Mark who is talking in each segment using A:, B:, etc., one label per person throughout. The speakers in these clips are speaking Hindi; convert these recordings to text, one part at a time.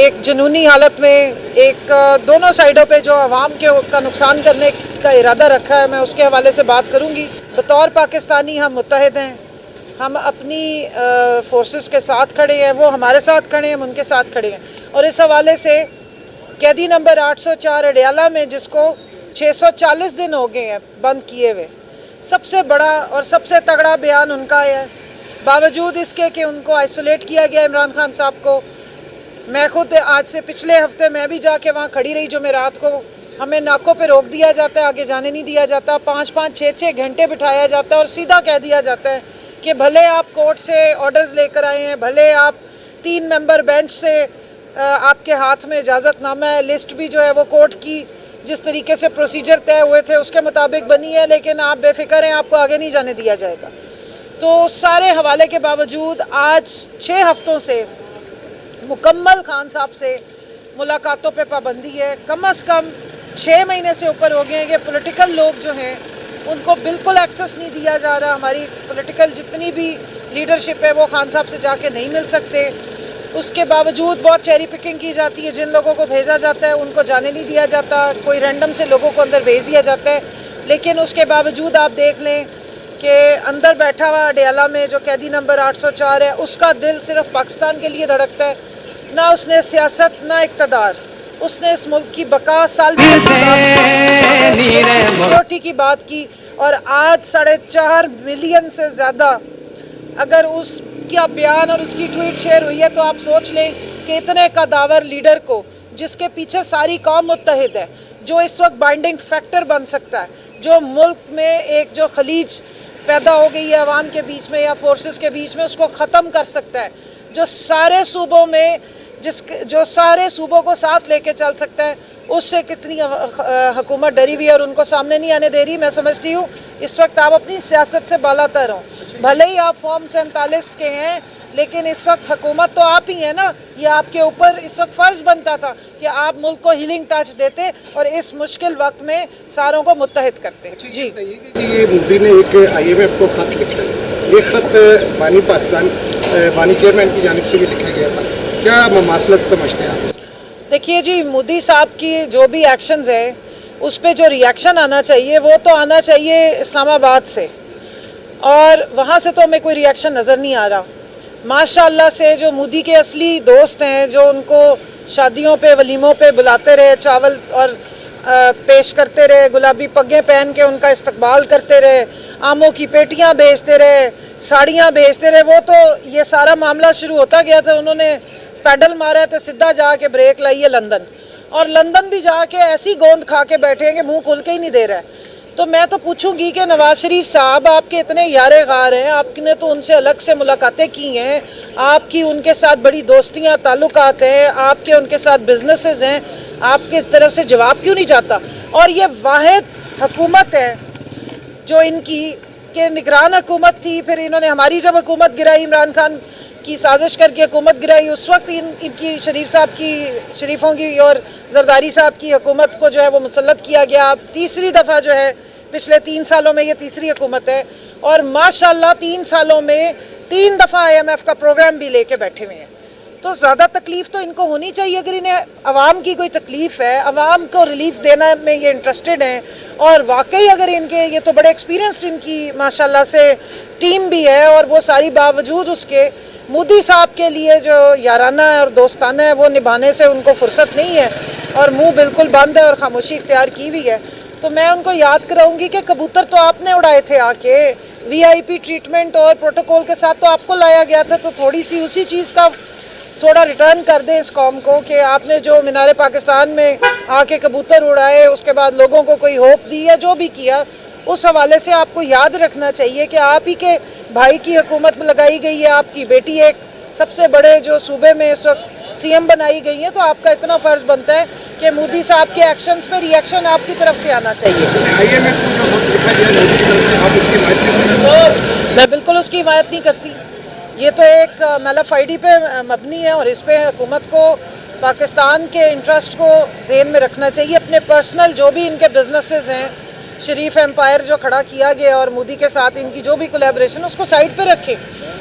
A: एक जुनूनी हालत में एक दोनों साइडों पे जो अवाम के का नुकसान करने का इरादा रखा है, मैं उसके हवाले से बात करूंगी। बतौर पाकिस्तानी हम मुत्तहिद हैं, हम अपनी फोर्सेस के साथ खड़े हैं, वो हमारे साथ खड़े हैं, हम उनके साथ खड़े हैं। और इस हवाले से कैदी नंबर 804 अडयाला में, जिसको 640 दिन हो गए हैं बंद किए हुए, सबसे बड़ा और सबसे तगड़ा बयान उनका है। बावजूद इसके कि उनको आइसोलेट किया गया इमरान खान साहब को, मैं खुद आज से पिछले हफ्ते मैं भी जाके वहाँ खड़ी रही जुमेरात को, हमें नाकों पे रोक दिया जाता है, आगे जाने नहीं दिया जाता, 5-5, 6-6 घंटे बिठाया जाता है और सीधा कह दिया जाता है कि भले आप कोर्ट से ऑर्डर्स लेकर आए हैं, भले आप 3 मेंबर बेंच से आपके हाथ में इजाज़तनामा है, लिस्ट भी जो है वो कोर्ट की जिस तरीके से प्रोसीजर तय हुए थे उसके मुताबिक बनी है, लेकिन आप बेफिक्र हैं, आपको आगे नहीं जाने दिया जाएगा। तो सारे हवाले के बावजूद आज 6 हफ्तों से मुकम्मल खान साहब से मुलाकातों पे पाबंदी है। कम से कम 6 महीने से ऊपर हो गए हैं कि पॉलिटिकल लोग जो हैं उनको बिल्कुल एक्सेस नहीं दिया जा रहा। हमारी पॉलिटिकल जितनी भी लीडरशिप है वो खान साहब से जाके नहीं मिल सकते। उसके बावजूद बहुत चेरी पिकिंग की जाती है, जिन लोगों को भेजा जाता है उनको जाने नहीं दिया जाता, कोई रैंडम से लोगों को अंदर भेज दिया जाता है। लेकिन उसके बावजूद आप देख लें कि अंदर बैठा हुआ अडयाला में जो कैदी नंबर 804 है, उसका दिल सिर्फ पाकिस्तान के लिए धड़कता है। ना उसने सियासत ना इक़्तिदार, उसने इस मुल्क की बका सिक्योरिटी की बात की। और आज 4.5 मिलियन से ज़्यादा अगर उसका बयान और उसकी ट्वीट शेयर हुई है, तो आप सोच लें कि इतने कदावर लीडर को, जिसके पीछे सारी कौम मुत्तहिद है, जो इस वक्त बाइंडिंग फैक्टर बन सकता है, जो मुल्क में एक जो खलीज पैदा हो गई है अवाम के बीच में या फोर्सेस के बीच में, उसको ख़त्म कर सकता है, जो सारे सूबों में जो सारे सूबों को साथ लेके चल सकता है, उससे कितनी हुकूमत डरी हुई है और उनको सामने नहीं आने दे रही। मैं समझती हूँ इस वक्त आप अपनी सियासत से बालातर हो, भले ही आप फॉर्म 47 के हैं, लेकिन इस वक्त हुकूमत तो आप ही है ना। ये आपके ऊपर इस वक्त फ़र्ज़ बनता था कि आप मुल्क को हीलिंग टच देते और इस मुश्किल वक्त में सारों को मुत्तहिद करते। जी,
B: ये मोदी ने एक IMF को ख़त लिखा है, ये ख़त बानी चेयरमैन की जानिब से भी लिखा गया था, क्या मसला समझते हैं आप?
A: देखिए जी, मोदी साहब की जो भी एक्शंस है उस पर जो रिएक्शन आना चाहिए वो तो आना चाहिए इस्लामाबाद से, और वहाँ से तो हमें कोई रिएक्शन नज़र नहीं आ रहा। माशाअल्लाह से जो मोदी के असली दोस्त हैं, जो उनको शादियों पे वलीमों पे बुलाते रहे, चावल और पेश करते रहे, गुलाबी पग्गे पहन के उनका इस्तकबाल करते रहे, आमों की पेटियाँ भेजते रहे, साड़ियाँ भेजते रहे, वो तो ये सारा मामला शुरू होता गया था। उन्होंने पैडल मारा तो सीधा जाके ब्रेक लाई है लंदन, और लंदन भी जाके ऐसी गोंद खा के बैठे हैं कि मुंह खुल के ही नहीं दे रहा है। तो मैं तो पूछूंगी कि नवाज शरीफ साहब आपके इतने यारे गार हैं, आपने तो उनसे अलग से मुलाकातें की हैं, आपकी उनके साथ बड़ी दोस्तियां ताल्लुकात हैं, आपके उनके साथ बिजनेसेस हैं, आपके तरफ से जवाब क्यों नहीं जाता? और ये वाहिद हुकूमत है जो इनकी के निगरान हुकूमत थी, फिर इन्होंने हमारी जब हुकूमत गिराई, इमरान खान की साजिश करके हुकूमत गिराई, उस वक्त इनकी शरीफों की और जरदारी साहब की हुकूमत को जो है वो मुसल्लत किया गया। अब तीसरी दफ़ा जो है पिछले 3 सालों में ये तीसरी हुकूमत है, और माशाल्लाह 3 सालों में 3 दफ़ा IMF का प्रोग्राम भी लेके बैठे हुए हैं। तो ज़्यादा तकलीफ़ तो इनको होनी चाहिए। अगर इन्हें आवाम की कोई तकलीफ़ है, आवाम को रिलीफ देना में ये इंटरेस्टेड हैं, और वाकई अगर इनके ये तो बड़े एक्सपीरियंस्ड इनकी माशाल्लाह से टीम भी है, और वो सारी बावजूद उसके मोदी साहब के लिए जो याराना है और दोस्ताना है वो निभाने से उनको फुर्सत नहीं है, और मुंह बिल्कुल बंद है और खामोशी इख्तियार की हुई है। तो मैं उनको याद कराऊंगी कि कबूतर तो आपने उड़ाए थे आके, VIP ट्रीटमेंट और प्रोटोकॉल के साथ तो आपको लाया गया था, तो थोड़ी सी उसी चीज़ का थोड़ा रिटर्न कर दें इस कौम को कि आपने जो मीनार पाकिस्तान में आके कबूतर उड़ाए, उसके बाद लोगों को कोई होप दी या जो भी किया, उस हवाले से आपको याद रखना चाहिए कि आप ही के भाई की हुकूमत में लगाई गई है, आपकी बेटी एक सबसे बड़े जो सूबे में इस वक्त CM बनाई गई है, तो आपका इतना फ़र्ज़ बनता है कि मोदी साहब के एक्शंस पे रिएक्शन आपकी तरफ से आना चाहिए। मैं बिल्कुल उसकी हिमायत नहीं करती। ये तो एक मैलाफाइडी पे मबनी है, और इस पे हुकूमत को पाकिस्तान के इंटरेस्ट को ज़हन में रखना चाहिए। अपने पर्सनल जो भी इनके बिजनेसेस हैं, शरीफ एम्पायर जो खड़ा किया गया और मोदी के साथ इनकी जो भी कोलैबोरेशन, उसको साइड पे रखें।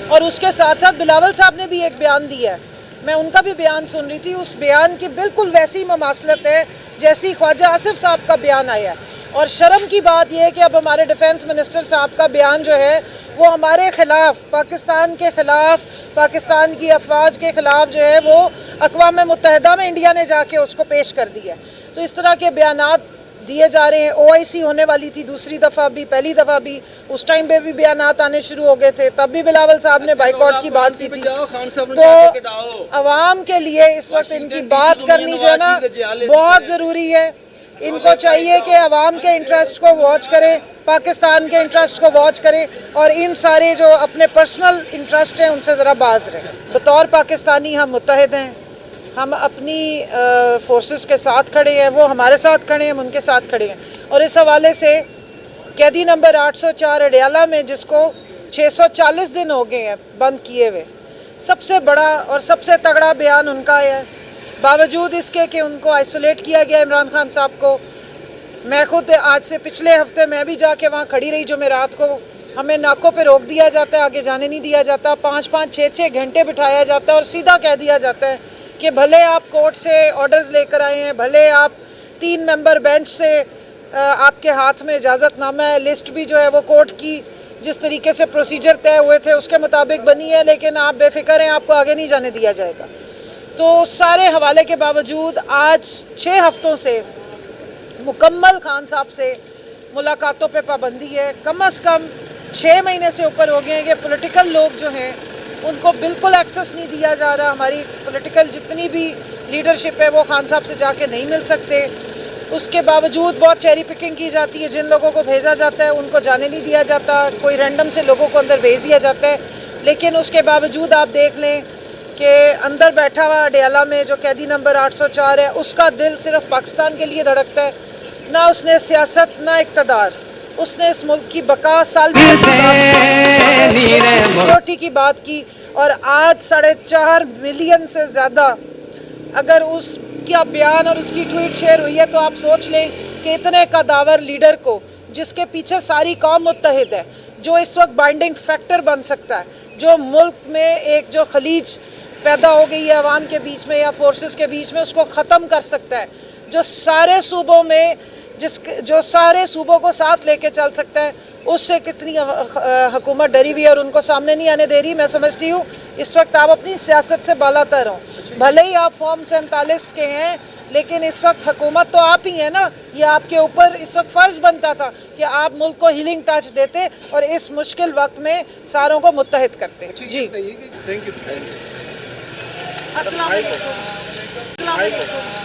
A: और उसके साथ साथ बिलावल साहब ने भी एक बयान दिया है मैं उनका भी बयान सुन रही थी, उस बयान की बिल्कुल वैसी ममासलत है जैसी ख्वाजा आसिफ साहब का बयान आया है। और शर्म की बात यह है कि अब हमारे डिफेंस मिनिस्टर साहब का बयान जो है वो हमारे ख़िलाफ़, पाकिस्तान के ख़िलाफ़, पाकिस्तान की अफवाज के ख़िलाफ़ जो है वो अक़वाम मुत्तहिदा में इंडिया ने जाके उसको पेश कर दिया। तो इस तरह के बयानात दिए जा रहे हैं। OIC होने वाली थी दूसरी दफ़ा भी, पहली दफ़ा भी, उस टाइम पे भी बयानात आने शुरू हो गए थे, तब भी बिलावल साहब ने बाइकआउट की बात की थी। तो अवाम के लिए इस वक्त इनकी बात करनी जो है ना बहुत ज़रूरी है। इनको चाहिए कि अवाम के इंटरेस्ट को वॉच करें, पाकिस्तान के इंटरेस्ट को वॉच करें और इन सारे जो अपने पर्सनल इंटरेस्ट हैं उनसे ज़रा बाज रहें। बतौर पाकिस्तानी हम मुत्तहिद हैं, हम अपनी फोर्सेस के साथ खड़े हैं, वो हमारे साथ खड़े हैं, हम उनके साथ खड़े हैं। और इस हवाले से कैदी नंबर 804 अडयाला में जिसको 640 दिन हो गए हैं बंद किए हुए, सबसे बड़ा और सबसे तगड़ा बयान उनका है। बावजूद इसके कि उनको आइसोलेट किया गया इमरान खान साहब को, मैं खुद आज से पिछले हफ्ते मैं भी जाके वहाँ खड़ी रही जुमेरात को, हमें नाकों पे रोक दिया जाता है, आगे जाने नहीं दिया जाता, 5-5, 6-6 घंटे बिठाया जाता है और सीधा कह दिया जाता है कि भले आप कोर्ट से ऑर्डर्स लेकर आए हैं, भले आप 3 मेंबर बेंच से आपके हाथ में इजाज़तनामा है, लिस्ट भी जो है वो कोर्ट की जिस तरीके से प्रोसीजर तय हुए थे उसके मुताबिक बनी है, लेकिन आप बेफिक्र हैं, आपको आगे नहीं जाने दिया जाएगा। तो सारे हवाले के बावजूद आज 6 हफ्तों से मुकम्मल खान साहब से मुलाकातों पे पाबंदी है। कम से कम 6 महीने से ऊपर हो गए हैं कि पॉलिटिकल लोग जो हैं उनको बिल्कुल एक्सेस नहीं दिया जा रहा। हमारी पॉलिटिकल जितनी भी लीडरशिप है वो खान साहब से जाके नहीं मिल सकते। उसके बावजूद बहुत चेरी पिकिंग की जाती है, जिन लोगों को भेजा जाता है उनको जाने नहीं दिया जाता, कोई रैंडम से लोगों को अंदर भेज दिया जाता है। लेकिन उसके बावजूद आप देख लें कि अंदर बैठा हुआ अडयाला में जो कैदी नंबर 804 है उसका दिल सिर्फ पाकिस्तान के लिए धड़कता है। ना उसने सियासत ना इक़्तिदार, उसने इस मुल्क की बका साल सिक्योरिटी की बात की। और आज 4.5 मिलियन से ज़्यादा अगर उसका बयान और उसकी ट्वीट शेयर हुई है तो आप सोच लें कि इतने कदावर लीडर को, जिसके पीछे सारी कौम मुत्तहिद है, जो इस वक्त बाइंडिंग फैक्टर बन सकता है, जो मुल्क में एक जो खलीज पैदा हो गई है अवाम के बीच में या फोर्सेस के बीच में, उसको ख़त्म कर सकता है, जो सारे सूबों में जो सारे सूबों को साथ लेके चल सकता है, उससे कितनी हुकूमत डरी हुई है और उनको सामने नहीं आने दे रही। मैं समझती हूँ इस वक्त आप अपनी सियासत से बालातर हो, भले ही आप फॉर्म 47 के हैं, लेकिन इस वक्त हुकूमत तो आप ही है ना। ये आपके ऊपर इस वक्त फ़र्ज़ बनता था कि आप मुल्क को हीलिंग टच देते और इस मुश्किल वक्त में सारों को मुत्तहिद करते। जी,
B: थैंक यू।
A: अस्सलाम वालेकुम।